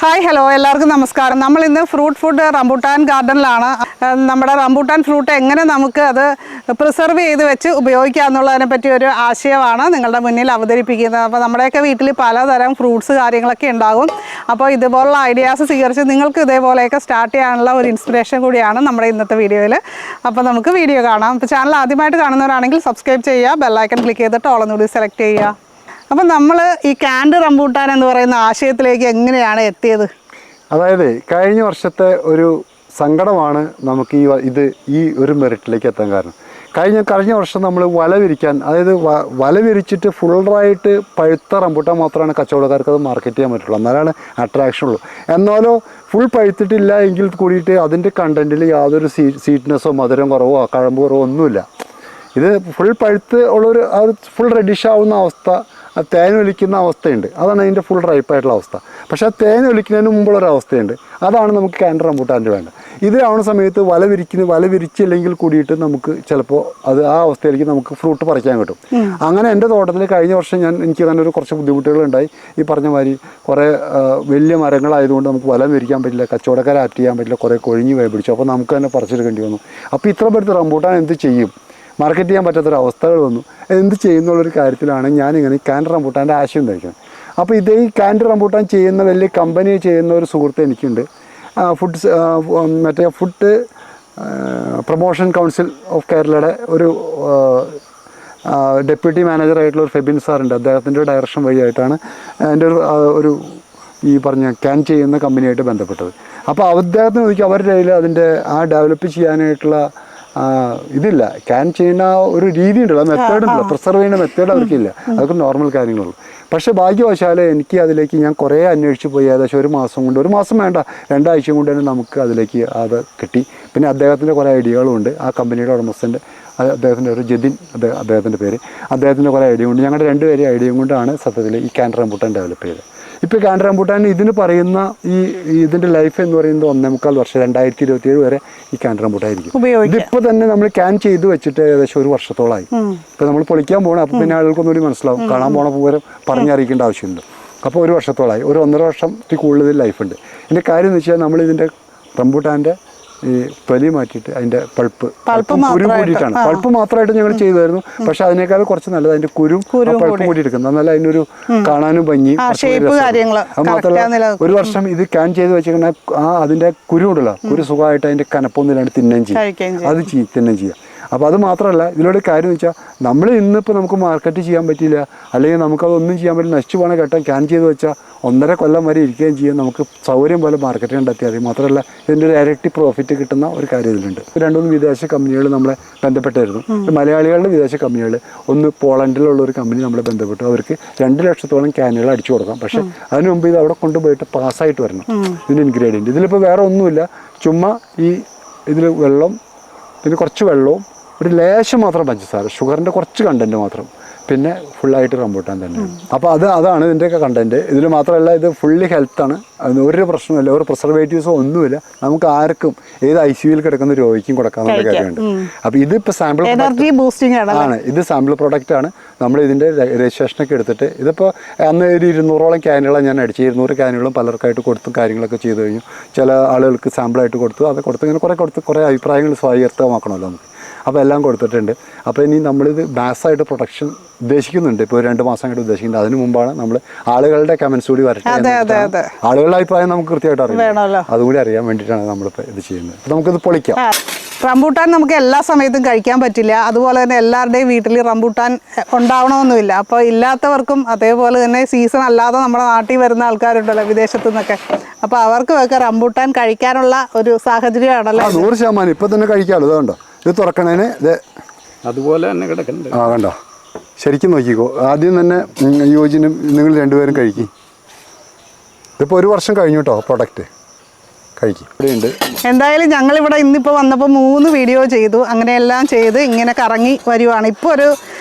Hi hello എല്ലാവർക്കും നമസ്കാരം. നമ്മൾ ഇന്ന് ഫ്രൂട്ട് ഫുഡ് റംബൂട്ടാൻ ഗാർഡനിലാണ്. നമ്മുടെ റംബൂട്ടാൻ ഫ്രൂട്ട് എങ്ങനെ നമുക്ക് അത് പ്രിസർവ് ചെയ്ത് വെച്ച് ഉപയോഗിക്കുക എന്നുള്ളതിനെ പറ്റി ഒരു ആശയമാണ് നിങ്ങളുടെ മുന്നിൽ അവതരിപ്പിക്കുന്നത്. അപ്പോൾ നമ്മുടെയൊക്കെ വീട്ടിൽ പലതരം ഫ്രൂട്ട്സ് കാര്യങ്ങളൊക്കെ ഉണ്ടാകും. അപ്പോൾ ഇതുപോലുള്ള ഐഡിയാസ് സ്വീകരിച്ച് നിങ്ങൾക്ക് ഇതേപോലെയൊക്കെ സ്റ്റാർട്ട് ചെയ്യാനുള്ള ഒരു ഇൻസ്പിറേഷൻ കൂടിയാണ് നമ്മുടെ ഇന്നത്തെ വീഡിയോയിൽ. അപ്പോൾ നമുക്ക് വീഡിയോ കാണാം. അപ്പോൾ ചാനൽ ആദ്യമായിട്ട് കാണുന്നവരാണെങ്കിൽ സബ്സ്ക്രൈബ് ചെയ്യുക, ബെല്ലൈക്കൺ ക്ലിക്ക് ചെയ്തിട്ട് ഓൾ എന്നുകൂടി സെലക്ട് ചെയ്യുക. അപ്പം നമ്മൾ ഈ കാൻഡ് റംബൂട്ടാൻ എന്ന് പറയുന്ന ആശയത്തിലേക്ക് എങ്ങനെയാണ് എത്തിയത്? അതായത് കഴിഞ്ഞ വർഷത്തെ ഒരു സങ്കടമാണ് നമുക്ക് ഈ ഒരു മെറിറ്റിലേക്ക് എത്താൻ കാരണം. കഴിഞ്ഞ വർഷം നമ്മൾ വല വിരിക്കാൻ, അതായത് വല വിരിച്ചിട്ട് ഫുള്ളായിട്ട് പഴുത്ത റംബൂട്ടാൻ മാത്രമാണ് കച്ചവടക്കാർക്ക് അത് മാർക്കറ്റ് ചെയ്യാൻ പറ്റുള്ളൂ, എന്നാലാണ് അട്രാക്ഷൻ ഉള്ളൂ. എന്നാലോ ഫുൾ പഴുത്തിട്ടില്ല എങ്കിൽ കൂടിയിട്ട് അതിൻ്റെ കണ്ടൻറ്റിൽ യാതൊരു സ്വീറ്റ്നെസ്സോ മധുരം കുറവോ കഴമ്പ് കുറവോ ഒന്നുമില്ല. ഇത് ഫുൾ പഴുത്ത് ഉള്ളൊരു ഫുൾ റെഡിഷ് ആവുന്ന അവസ്ഥ, തേൻ ഒലിക്കുന്ന അവസ്ഥയുണ്ട്. അതാണ് അതിൻ്റെ ഫുൾ റൈപ്പായിട്ടുള്ള അവസ്ഥ. പക്ഷേ ആ തേൻ ഒലിക്കുന്നതിന് മുമ്പുള്ളൊരു അവസ്ഥയുണ്ട്. അതാണ് നമുക്ക് കാൻഡ് റംബൂട്ടാൻ്റെ വേണ്ടത്. ഇതിലാവുന്ന സമയത്ത് വല വിരിച്ചില്ലെങ്കിൽ കൂടിയിട്ട് നമുക്ക് ചിലപ്പോൾ ആ അവസ്ഥയിലേക്ക് നമുക്ക് ഫ്രൂട്ട് പറിക്കാൻ കിട്ടും. അങ്ങനെ എൻ്റെ തോട്ടത്തിൽ കഴിഞ്ഞ വർഷം എനിക്ക് തന്നെ കുറച്ച് ബുദ്ധിമുട്ടുകളുണ്ടായി. ഈ പറഞ്ഞ മാതിരി കുറേ വലിയ മരങ്ങളായതുകൊണ്ട് നമുക്ക് വല വിരിക്കാൻ പറ്റില്ല, കച്ചവടക്കാരെ ആക്ട് ചെയ്യാൻ പറ്റില്ല, കുറേ കൊഴിഞ്ഞ് പോയി പിടിച്ചു. അപ്പോൾ നമുക്ക് തന്നെ പറിച്ചെടുക്കേണ്ടി വന്നു. അപ്പോൾ ഇത്ര പേർക്ക് റംബൂട്ടാൻ എന്ത് ചെയ്യും, മാർക്കറ്റ് ചെയ്യാൻ പറ്റാത്തൊരവസ്ഥകൾ വന്നു. എന്ത് ചെയ്യുന്നുള്ളൊരു കാര്യത്തിലാണ് ഞാനിങ്ങനെ കാൻഡ് റംബൂട്ടാൻ്റെ ആശയം ഉണ്ടായിരിക്കുന്നത്. അപ്പോൾ ഈ കാൻഡ് റംബൂട്ടാൻ ചെയ്യുന്ന വലിയ കമ്പനി ചെയ്യുന്ന ഒരു സുഹൃത്ത് എനിക്കുണ്ട്. ഫുഡ് പ്രൊമോഷൻ കൗൺസിൽ ഓഫ് കേരളയുടെ ഒരു ഡെപ്യൂട്ടി മാനേജറായിട്ടുള്ള ഒരു ഫെബിൻ സാറുണ്ട്. അദ്ദേഹത്തിൻ്റെ ഡയറക്ഷൻ വഴിയായിട്ടാണ് എൻ്റെ ഒരു ഈ പറഞ്ഞ ക്യാൻ ചെയ്യുന്ന കമ്പനിയായിട്ട് ബന്ധപ്പെട്ടത്. അപ്പോൾ അദ്ദേഹത്തിന് നോക്കി അവരുടെ കയ്യിൽ അതിൻ്റെ ഡെവലപ്പ് ചെയ്യാനായിട്ടുള്ള ഇതില്ല. ക്യാൻ ചെയ്യുന്ന ഒരു രീതി ഉണ്ടല്ലോ, മെത്തേഡ് ഉണ്ടല്ലോ, പ്രിസർവ് ചെയ്യുന്ന മെത്തേഡ് അവർക്കില്ല. അതൊക്കെ നോർമൽ കാര്യങ്ങളുള്ളൂ. പക്ഷേ ഭാഗ്യവശാൽ ഞാൻ കുറേ അന്വേഷിച്ച് പോയി. ഏകദേശം ഒരു മാസം വേണ്ട, 2 ആഴ്ച കൊണ്ട് തന്നെ നമുക്ക് അതിലേക്ക് അത് കിട്ടി. പിന്നെ അദ്ദേഹത്തിൻ്റെ കുറേ ഐഡിയകളുണ്ട്. ആ കമ്പനിയുടെ ഉടമസ്ഥൻ്റെ അദ്ദേഹത്തിൻ്റെ ഒരു ജതിൻ, അദ്ദേഹത്തിൻ്റെ പേര്, അദ്ദേഹത്തിൻ്റെ കുറേ ഐഡിയ കൊണ്ട്, ഞങ്ങളുടെ 2 പേരെ ഐഡിയയും കൊണ്ടാണ് സത്യത്തിൽ ഈ കാൻഡ് റംബൂട്ടാൻ ഡെവലപ്പ് ചെയ്തത്. ഇപ്പോൾ കാൻഡ് റംബൂട്ടാൻ ഇതിന് പറയുന്ന ഇതിൻ്റെ ലൈഫ് എന്ന് പറയുന്നത് 1.25 വർഷം, 2027 വരെ ഈ കാൻഡ് റംബൂട്ടാൻ ആയിരിക്കും. ഇതിപ്പോൾ തന്നെ നമ്മൾ ക്യാൻ ചെയ്ത് വെച്ചിട്ട് ഏകദേശം 1 വർഷത്തോളമായി. ഇപ്പോൾ നമ്മൾ പൊളിക്കാൻ പോകണം. അപ്പോൾ പിന്നെ ആളുകൾക്കൊന്നുകൂടി മനസ്സിലാവും, കാണാൻ പോണ പൂരം പറഞ്ഞറിയിക്കേണ്ട ആവശ്യമുണ്ട്. അപ്പോൾ 1 വർഷത്തോളമായി, ഒരു 1.5 വർഷത്തിൽ കൂടുതൽ ലൈഫുണ്ട്. ഇതിൻ്റെ കാര്യം എന്ന് വെച്ചാൽ നമ്മളിതിൻ്റെ റംബൂട്ടാൻ്റെ ഈ തൊലി മാറ്റിയിട്ട് അതിൻ്റെ പൾപ്പ് കുരു കൂടിയിട്ടാണ്. പൾപ്പ് മാത്രമായിട്ട് ഞങ്ങൾ ചെയ്തായിരുന്നു. പക്ഷെ അതിനേക്കാൾ കുറച്ച് നല്ലത് അതിൻ്റെ പൾപ്പ് കൂടി എടുക്കുന്നത്, എന്നാൽ അതിനൊരു കാണാനും ഭംഗി. അത് മാത്രമല്ല 1 വർഷം ഇത് ക്യാൻ ചെയ്ത് വെച്ചിട്ടുണ്ടെങ്കിൽ അതിൻ്റെ കുരു ഉണ്ടല്ലോ, കുരു സുഖമായിട്ട് അതിൻ്റെ കനപ്പൊന്നുമില്ലാണ്ട് തിന്നുകയും ചെയ്യും. അത് തിന്നുകയും ചെയ്യാം. അപ്പോൾ അത് മാത്രമല്ല, ഇതിലൂടെ കാര്യം എന്ന് വെച്ചാൽ നമ്മൾ ഇന്നിപ്പോൾ നമുക്ക് മാർക്കറ്റ് ചെയ്യാൻ പറ്റില്ല, അല്ലെങ്കിൽ നമുക്കതൊന്നും ചെയ്യാൻ പറ്റില്ല, നശിച്ചു പോകണ ഘട്ടം ക്യാൻ ചെയ്ത് വെച്ചാൽ 1.5 കൊല്ലം വരെ ഇരിക്കുകയും ചെയ്യാം. നമുക്ക് സൗകര്യം പോലെ മാർക്കറ്റ് കണ്ടെത്തിയാൽ മതി. മാത്രമല്ല ഇതിൻ്റെ ഒരു ഇരട്ടി പ്രോഫിറ്റ് കിട്ടുന്ന ഒരു കാര്യം ഇതിലുണ്ട്. 2-3 വിദേശ കമ്പനികൾ നമ്മളെ ബന്ധപ്പെട്ടായിരുന്നു. മലയാളികളുടെ വിദേശ കമ്പനികൾ, ഒന്ന് പോളണ്ടിലുള്ള ഒരു കമ്പനി നമ്മളെ ബന്ധപ്പെട്ടു. അവർക്ക് 2 ലക്ഷത്തോളം ക്യാനുകൾ അടിച്ചു കൊടുക്കാം. പക്ഷേ അതിന് മുമ്പ് ഇത് അവിടെ കൊണ്ടുപോയിട്ട് പാസ്സായിട്ട് വരണം. ഇതിൻ്റെ ഇൻഗ്രീഡിയൻറ്റ് ഇതിലിപ്പോൾ വേറെ ഒന്നുമില്ല, ചുമ്മാ ഇതിൽ വെള്ളം, പിന്നെ കുറച്ച് വെള്ളവും ഒരു ലേശം മാത്രം പഞ്ചസാര, ഷുഗറിൻ്റെ കുറച്ച് കണ്ടൻറ്റ് മാത്രം, പിന്നെ ഫുള്ളായിട്ട് റംബൂട്ടാൻ തന്നെയാണ്. അപ്പോൾ അതാണ് ഇതിൻ്റെയൊക്കെ കണ്ടൻറ്റ്. ഇതിൽ മാത്രമല്ല, ഇത് ഫുള്ളി ഹെൽത്താണ്, അതിന് ഒരു പ്രശ്നമില്ല, ഒരു പ്രിസർവേറ്റീവ്സോ ഒന്നുമില്ല. നമുക്ക് ആർക്കും ഏത് ICUയിൽ കിടക്കുന്ന രോഗിക്കും കൊടുക്കാവുന്ന കാര്യമുണ്ട്. അപ്പോൾ ഇതിപ്പോൾ സാമ്പിൾ ആണ്, ഇത് സാമ്പിൾ പ്രൊഡക്റ്റാണ്. നമ്മൾ ഇതിൻ്റെ രജിസ്ട്രേഷനൊക്കെ എടുത്തിട്ട് ഇതിപ്പോൾ അന്ന് ഒരു 200ഓളം ക്യാനുകളാണ് ഞാൻ അടിച്ച്. 200 ക്യാനുകളും പലർക്കായിട്ട് കൊടുത്തും കാര്യങ്ങളൊക്കെ ചെയ്ത് കഴിഞ്ഞു. ചില ആളുകൾക്ക് സാമ്പിളായിട്ട് കൊടുത്തു, അത് ഇങ്ങനെ കുറേ അഭിപ്രായങ്ങൾ സ്വായത്തമാക്കണമല്ലോ നമുക്ക്. അപ്പോൾ എല്ലാം കൊടുത്തിട്ടുണ്ട്. അപ്പോൾ ഇനി നമ്മളിത് മാസ്സായിട്ട് പ്രൊഡക്ഷൻ ഉദ്ദേശിക്കുന്നുണ്ട്. ഇപ്പോൾ 2 മാസം ആയിട്ട് ഉദ്ദേശിക്കുന്നുണ്ട്. അതിന് മുമ്പാണ് നമ്മൾ ആളുകളുടെ കമൻസ് കൂടി വരട്ടെ. ആളുകളുടെ അഭിപ്രായം നമുക്ക് കൃത്യമായിട്ട് അറിയാം. അതുകൂടി അറിയാൻ വേണ്ടിയിട്ടാണ് നമ്മളിപ്പോൾ ഇത് ചെയ്യുന്നത്. നമുക്കിത് പൊളിക്കാം. റംബൂട്ടാൻ നമുക്ക് എല്ലാ സമയത്തും കഴിക്കാൻ പറ്റില്ല. അതുപോലെ തന്നെ എല്ലാവരുടെയും വീട്ടിൽ റംബൂട്ടാൻ ഉണ്ടാവണമെന്നുമില്ല. അപ്പോൾ ഇല്ലാത്തവർക്കും അതേപോലെ തന്നെ സീസൺ അല്ലാതെ നമ്മുടെ നാട്ടിൽ വരുന്ന ആൾക്കാരുണ്ടല്ലോ വിദേശത്തു നിന്നൊക്കെ, അപ്പോൾ അവർക്കുമൊക്കെ റംബൂട്ടാൻ കഴിക്കാനുള്ള ഒരു സാഹചര്യമാണല്ലോ. 100% ഇപ്പം തന്നെ കഴിക്കാമല്ലോ. അതുകൊണ്ടോ ഇത് തുറക്കണേന് അതുപോലെ തന്നെ കിടക്കുന്നുണ്ട്. കണ്ടോ, ശരിക്കും നോക്കിക്കോ. ആദ്യം തന്നെ യോജിനും നിങ്ങൾ 2 പേരും കഴിക്കും. ഇതിപ്പോൾ 1 വർഷം കഴിഞ്ഞു കേട്ടോ പ്രൊഡക്റ്റ്. കഴിക്കും. ഇവിടെയുണ്ട്. എന്തായാലും ഞങ്ങളിവിടെ ഇന്നിപ്പോൾ വന്നപ്പോൾ 3 വീഡിയോ ചെയ്തു. അങ്ങനെയെല്ലാം ചെയ്ത് ഇങ്ങനെ കറങ്ങി വരുവാണ്. ഇപ്പോൾ ഒരു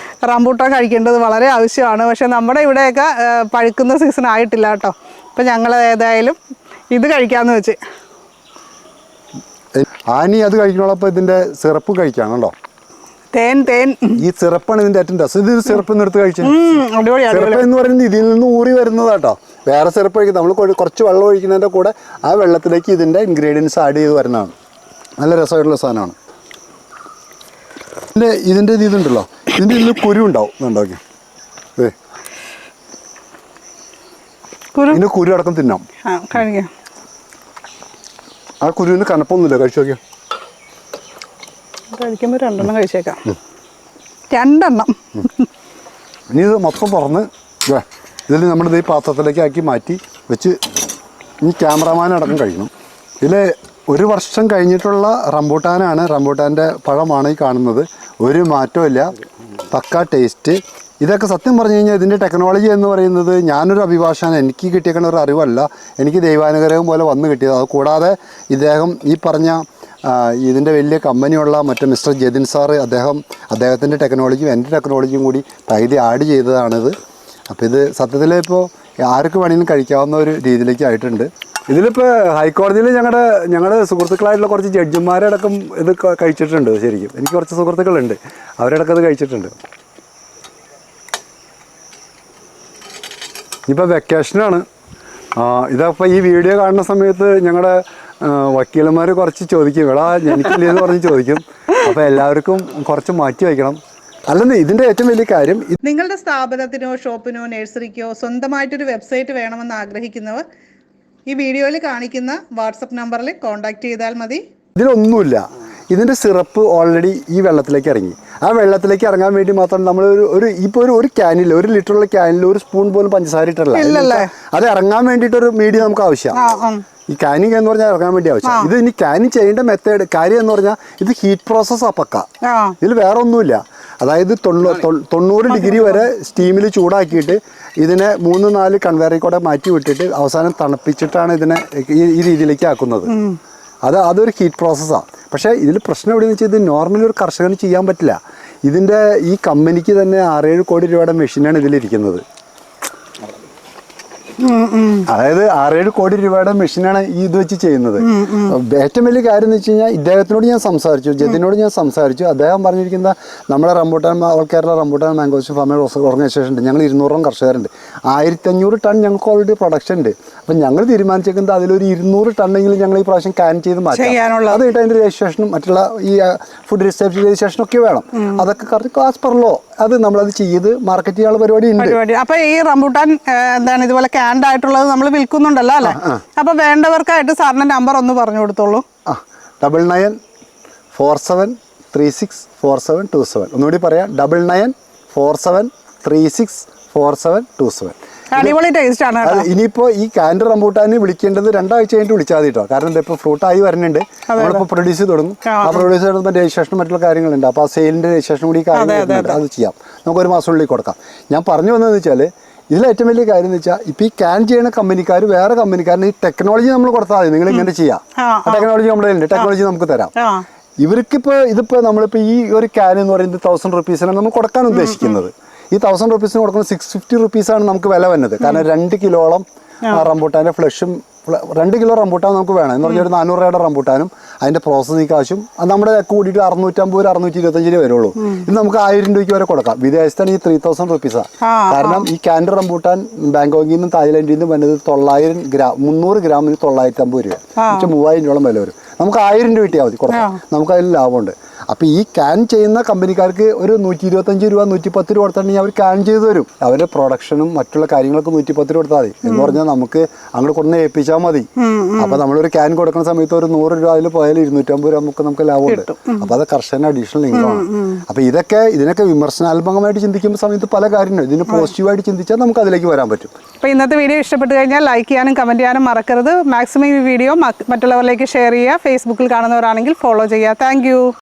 റംബൂട്ടാൻ കഴിക്കേണ്ടത് വളരെ ആവശ്യമാണ്. പക്ഷേ നമ്മുടെ ഇവിടെയൊക്കെ പഴുക്കുന്ന സീസൺ ആയിട്ടില്ല കേട്ടോ. അപ്പോൾ ഞങ്ങൾ ഏതായാലും ഇത് കഴിക്കാമെന്ന് വെച്ച്. ആനി അത് കഴിക്കണോളപ്പോൾ ഇതിൻ്റെ സിറപ്പ് കഴിക്കാണല്ലോ. തേൻ ഈ സിറപ്പാണ് ഇതിൻ്റെ ഏറ്റവും രസം. ഇത് സിറപ്പ് എടുത്ത് കഴിച്ചത്. സിറപ്പ് എന്ന് പറയുന്നത് ഇതിൽ നിന്ന് ഊറി വരുന്നതാട്ടോ. വേറെ സിറപ്പ് ഒഴിക്കും, നമ്മൾ കുറച്ച് വെള്ളം ഒഴിക്കുന്നതിൻ്റെ കൂടെ ആ വെള്ളത്തിലേക്ക് ഇതിൻ്റെ ഇൻഗ്രീഡിയൻസ് ആഡ് ചെയ്ത് വരുന്നതാണ്. നല്ല രസമായിട്ടുള്ള സാധനമാണ്. ഇതിൻ്റെ ഇതുണ്ടല്ലോ, ഇതിൻ്റെ ഇതിൽ കുരു ഉണ്ടാവും. ഉണ്ടാക്കി ഇതിന് കുരു അടക്കം തിന്നാം. കഴിക്കാം. ആ കുരുവിന് കനപ്പൊന്നുമില്ല. കഴിച്ചു നോക്കിയോ. കഴിക്കുമ്പോൾ 2 എണ്ണം കഴിച്ചേക്കാം. 2 എണ്ണം. ഇനി ഇത് മൊത്തം തുറന്ന് ഇതിൽ നമ്മളിത് ഈ പാത്രത്തിലേക്ക് ആക്കി മാറ്റി വെച്ച് ഇനി ക്യാമറമാൻ അടക്കം കഴിക്കണം. ഇതിൽ 1 വർഷം കഴിഞ്ഞിട്ടുള്ള റംബൂട്ടാനാണ്. റംബൂട്ടാൻ്റെ പഴമാണ് ഈ കാണുന്നത്. ഒരു മാറ്റമില്ല, പക്ക ടേസ്റ്റ്. ഇതൊക്കെ സത്യം പറഞ്ഞു കഴിഞ്ഞാൽ ഇതിൻ്റെ ടെക്നോളജി എന്ന് പറയുന്നത് ഞാനൊരു അഭിഭാഷകൻ, എനിക്ക് കിട്ടിയേക്കുന്ന ഒരു അറിവല്ല, എനിക്ക് ദൈവാനുഗ്രഹം പോലെ വന്ന് കിട്ടിയത്. അത് കൂടാതെ ഇദ്ദേഹം ഈ പറഞ്ഞ ഇതിൻ്റെ വലിയ കമ്പനിയുള്ള മറ്റേ മിസ്റ്റർ ജതിൻ സാറ്, അദ്ദേഹത്തിൻ്റെ ടെക്നോളജിയും എൻ്റെ ടെക്നോളജിയും കൂടി പകുതി ആഡ് ചെയ്തതാണിത്. അപ്പോൾ ഇത് സത്യത്തിൽ ഇപ്പോൾ ആർക്ക് വേണമെങ്കിലും കഴിക്കാവുന്ന ഒരു രീതിയിലേക്ക് ആയിട്ടുണ്ട്. ഇതിലിപ്പോൾ ഹൈക്കോടതിയിൽ ഞങ്ങളുടെ സുഹൃത്തുക്കളായിട്ടുള്ള കുറച്ച് ജഡ്ജിമാരടക്കം ഇത് കഴിച്ചിട്ടുണ്ട്. ശരിക്കും എനിക്ക് കുറച്ച് സുഹൃത്തുക്കളുണ്ട്, അവരടക്കം ഇത് കഴിച്ചിട്ടുണ്ട്. ഇപ്പോൾ വെക്കേഷനാണ്. ഇതപ്പോൾ ഈ വീഡിയോ കാണുന്ന സമയത്ത് ഞങ്ങളുടെ വക്കീലന്മാർ കുറച്ച് ചോദിക്കും, എടാ എനിക്കില്ലെന്ന് പറഞ്ഞ് ചോദിക്കും. അപ്പോൾ എല്ലാവർക്കും കുറച്ച് മാറ്റി വയ്ക്കണം. അല്ലെന്ന് ഇതിൻ്റെ ഏറ്റവും വലിയ കാര്യം, നിങ്ങളുടെ സ്ഥാപനത്തിനോ ഷോപ്പിനോ നഴ്സറിക്കോ സ്വന്തമായിട്ടൊരു വെബ്സൈറ്റ് വേണമെന്ന് ആഗ്രഹിക്കുന്നവർ ഈ വീഡിയോയിൽ കാണിക്കുന്ന വാട്സപ്പ് നമ്പറിൽ കോൺടാക്റ്റ് ചെയ്താൽ മതി. ഇതിലൊന്നുമില്ല. ഇതിൻ്റെ സിറപ്പ് ഓൾറെഡി ഈ വെള്ളത്തിലേക്ക് ഇറങ്ങി. ആ വെള്ളത്തിലേക്ക് ഇറങ്ങാൻ വേണ്ടി മാത്രം നമ്മൾ ഒരു ക്യാനിൽ 1 ലിറ്ററുള്ള ക്യാനിൽ 1 സ്പൂൺ പോലും പഞ്ചസാര ഇട്ടല്ല. അത് ഇറങ്ങാൻ വേണ്ടിയിട്ടൊരു മീഡിയം നമുക്ക് ആവശ്യമാണ്. ഈ കാനിങ് എന്ന് പറഞ്ഞാൽ ഇറങ്ങാൻ വേണ്ടി ആവശ്യം. ഇത് ഇനി കാനിങ് ചെയ്യേണ്ട മെത്തേഡ് കാര്യം എന്ന് പറഞ്ഞാൽ ഇത് ഹീറ്റ് പ്രോസസ്സാണ് പക്ക. ഇതിൽ വേറെ ഒന്നുമില്ല. അതായത് 90 ഡിഗ്രി വരെ സ്റ്റീമിൽ ചൂടാക്കിയിട്ട് ഇതിനെ 3-4 കൺവെയറിൽ കൂടെ മാറ്റി വിട്ടിട്ട് അവസാനം തണുപ്പിച്ചിട്ടാണ് ഇതിനെ ഈ രീതിയിലേക്ക് ആക്കുന്നത്. അതൊരു ഹീറ്റ് പ്രോസസ്സാണ്. പക്ഷേ ഇതിൽ പ്രശ്നം എവിടെയെന്ന് വെച്ചാൽ ഇത് നോർമലി ഒരു കർഷകന് ചെയ്യാൻ പറ്റില്ല. ഇതിൻ്റെ ഈ കമ്പനിക്ക് തന്നെ 6-7 കോടി രൂപയുടെ മെഷീനാണ് ഇതിലിരിക്കുന്നത്. അതായത് 6-7 കോടി രൂപയുടെ മെഷീനാണ് ഈ ഇത് വെച്ച് ചെയ്യുന്നത്. ഏറ്റവും വലിയ കാര്യം എന്ന് വെച്ച് കഴിഞ്ഞാൽ ഇദ്ദേഹത്തിനോട് ഞാൻ സംസാരിച്ചു, ജതിനോട് ഞാൻ സംസാരിച്ചു. അദ്ദേഹം പറഞ്ഞിരിക്കുന്ന നമ്മുടെ rambutan all Kerala rambutan mangoes farmers organisation ഉണ്ട്. ഞങ്ങൾ 200 കർഷകരുണ്ട്. 1500 ടൺ ഞങ്ങൾക്ക് ഓൾറെഡി പ്രൊഡക്ഷൻ ഉണ്ട്. അപ്പം ഞങ്ങൾ തീരുമാനിച്ചേക്കുന്നത് അതിലൊരു 200 ടണ്ണെങ്കിലും ഞങ്ങൾ ഈ പ്രാവശ്യം കാൻ ചെയ്ത് മാറ്റാം. അത് കഴിഞ്ഞിട്ട് അതിൻ്റെ രജിസ്ട്രേഷനും മറ്റുള്ള ഈ ഫുഡ് സേഫ്റ്റി രജിസ്ട്രേഷനും ഒക്കെ വേണം. അതൊക്കെ കറക്റ്റ് ആസ് പെർ ലോ നമ്മളത് ചെയ്ത് മാർക്കറ്റ് ചെയ്യാനുള്ള പരിപാടി ഉണ്ട്. അപ്പൊ ഈ റംബൂട്ടാൻ എന്താണ് ഇതുപോലെ ക്യാൻഡ് ആയിട്ടുള്ളത് നമ്മൾ വിൽക്കുന്നുണ്ടല്ലോ അല്ലേ? അപ്പൊ വേണ്ടവർക്കായിട്ട് സാറിന്റെ നമ്പർ ഒന്ന് പറഞ്ഞു കൊടുത്തോളൂ. 9947364727. ഒന്നുകൂടി പറയാം, 9947364727. അടിപൊളി ടേസ്റ്റ് ആണ്. ഇനിയിപ്പോൾ ഈ കാൻഡ് റംബൂട്ടാന് വിളിക്കേണ്ടത് 2 ആഴ്ച കഴിഞ്ഞിട്ട് വിളിച്ചാൽ മതി കേട്ടോ. കാരണം ഇതിപ്പോൾ ഫ്രൂട്ടായി വരുന്നുണ്ട്, നമ്മളിപ്പോൾ പ്രൊഡ്യൂസ് ചെയ്ത് തുടങ്ങും. ആ പ്രൊഡ്യൂസ് ചെയ്യുമ്പോൾ രജിസ്ട്രേഷൻ മറ്റുള്ള കാര്യങ്ങളുണ്ട്. അപ്പോൾ ആ സെയിലിൻ്റെ രജിസ്ട്രേഷൻ കൂടി അത് ചെയ്യാം. നമുക്ക് 1 മാസത്തിനുള്ളിൽ കൊടുക്കാം. ഞാൻ പറഞ്ഞു വന്നതെന്ന് വെച്ചാൽ ഇതിൽ ഏറ്റവും വലിയ കാര്യം എന്ന് വെച്ചാൽ ഇപ്പോൾ ഈ ക്യാൻ ചെയ്യുന്ന കമ്പനിക്കാർ വേറെ കമ്പനിക്കാരന് ഈ ടെക്നോളജി നമ്മൾ കൊടുത്താൽ മതി, നിങ്ങൾ ഇങ്ങനെ ചെയ്യാം. ആ ടെക്നോളജി നമ്മുടെ ഉണ്ട്, ടെക്നോളജി നമുക്ക് തരാം. ഇവർക്കിപ്പോൾ ഇതിപ്പോൾ നമ്മളിപ്പോൾ ഈ ഒരു ക്യാൻ എന്ന് പറയുന്നത് 1000 റുപ്പീസിനാണ് നമ്മൾ കൊടുക്കാൻ ഉദ്ദേശിക്കുന്നത്. ഈ 1000 റുപ്പീസിന് കൊടുക്കുന്നത് 650 റുപ്പീസാണ് നമുക്ക് വില വരുന്നത്. കാരണം 2 കിലോളം റംബൂട്ടാൻ്റെ ഫ്ലഷും 2 കിലോ റംബൂട്ടാൻ നമുക്ക് വേണം എന്ന് പറഞ്ഞാൽ ഒരു 400 രൂപയുടെ റംബൂട്ടാനും അതിൻ്റെ പ്രോസസ്സിംഗ് കാശും അത് നമ്മുടെ കൂടിയിട്ട് 650-625 വരുള്ളൂ. ഇത് നമുക്ക് 1000 രൂപയ്ക്ക് വരെ കൊടുക്കാം. വിദേശത്താണ് ഈ 3000 റുപ്പീസാണ്. കാരണം ഈ ക്യാൻഡ് റംബൂട്ടാൻ ബാങ്കോക്കിൽ നിന്നും തായ്ലൻഡിൽ നിന്നും വരുന്നത് 900 ഗ്രാം 300 ഗ്രാമിന് 950 രൂപ, 3000 രൂപയോളം വില വരും. നമുക്ക് 1000 രൂപ കിട്ടിയാൽ മതി കൊടുക്കാം, നമുക്ക് അതിൽ ലാഭമുണ്ട്. അപ്പോൾ ഈ ക്യാൻ ചെയ്യുന്ന കമ്പനിക്കാർക്ക് ഒരു 125 രൂപ 110 രൂപ കൊടുത്തിട്ടുണ്ടെങ്കിൽ അവർ ക്യാൻ ചെയ്ത് തരും. അവരുടെ പ്രൊഡക്ഷനും മറ്റുള്ള കാര്യങ്ങളൊക്കെ 110 രൂപ കൊടുത്താൽ മതി. എന്ന് പറഞ്ഞാൽ നമുക്ക് അങ്ങോട്ട് കൊണ്ടുവന്ന് ഏൽപ്പിച്ചാൽ മതി. അപ്പോൾ നമ്മളൊരു ക്യാൻ കൊടുക്കുന്ന സമയത്ത് ഒരു 100 രൂപ അതിൽ പോയാൽ 250 രൂപ നമുക്ക് ലാഭമുണ്ട്. അപ്പോൾ അത് കർഷകന് അഡീഷണൽ ഇൻകമാണ്. അപ്പോൾ ഇതിനൊക്കെ വിമർശനാത്മകമായിട്ട് ചിന്തിക്കുമ്പോൾ സമയത്ത് പല കാര്യങ്ങളും ഇതിന് പോസിറ്റീവായിട്ട് ചിന്തിച്ചാൽ നമുക്ക് അതിലേക്ക് വരാൻ പറ്റും. അപ്പോൾ ഇന്നത്തെ വീഡിയോ ഇഷ്ടപ്പെട്ട് കഴിഞ്ഞാൽ ലൈക്ക് ചെയ്യാനും കമൻറ്റ് ചെയ്യാനും മറക്കരുത്. മാക്സിമം ഈ വീഡിയോ മറ്റുള്ളവരിലേക്ക് ഷെയർ ചെയ്യുക. ഫേസ്ബുക്കിൽ കാണുന്നവരാണെങ്കിൽ ഫോളോ ചെയ്യുക. താങ്ക്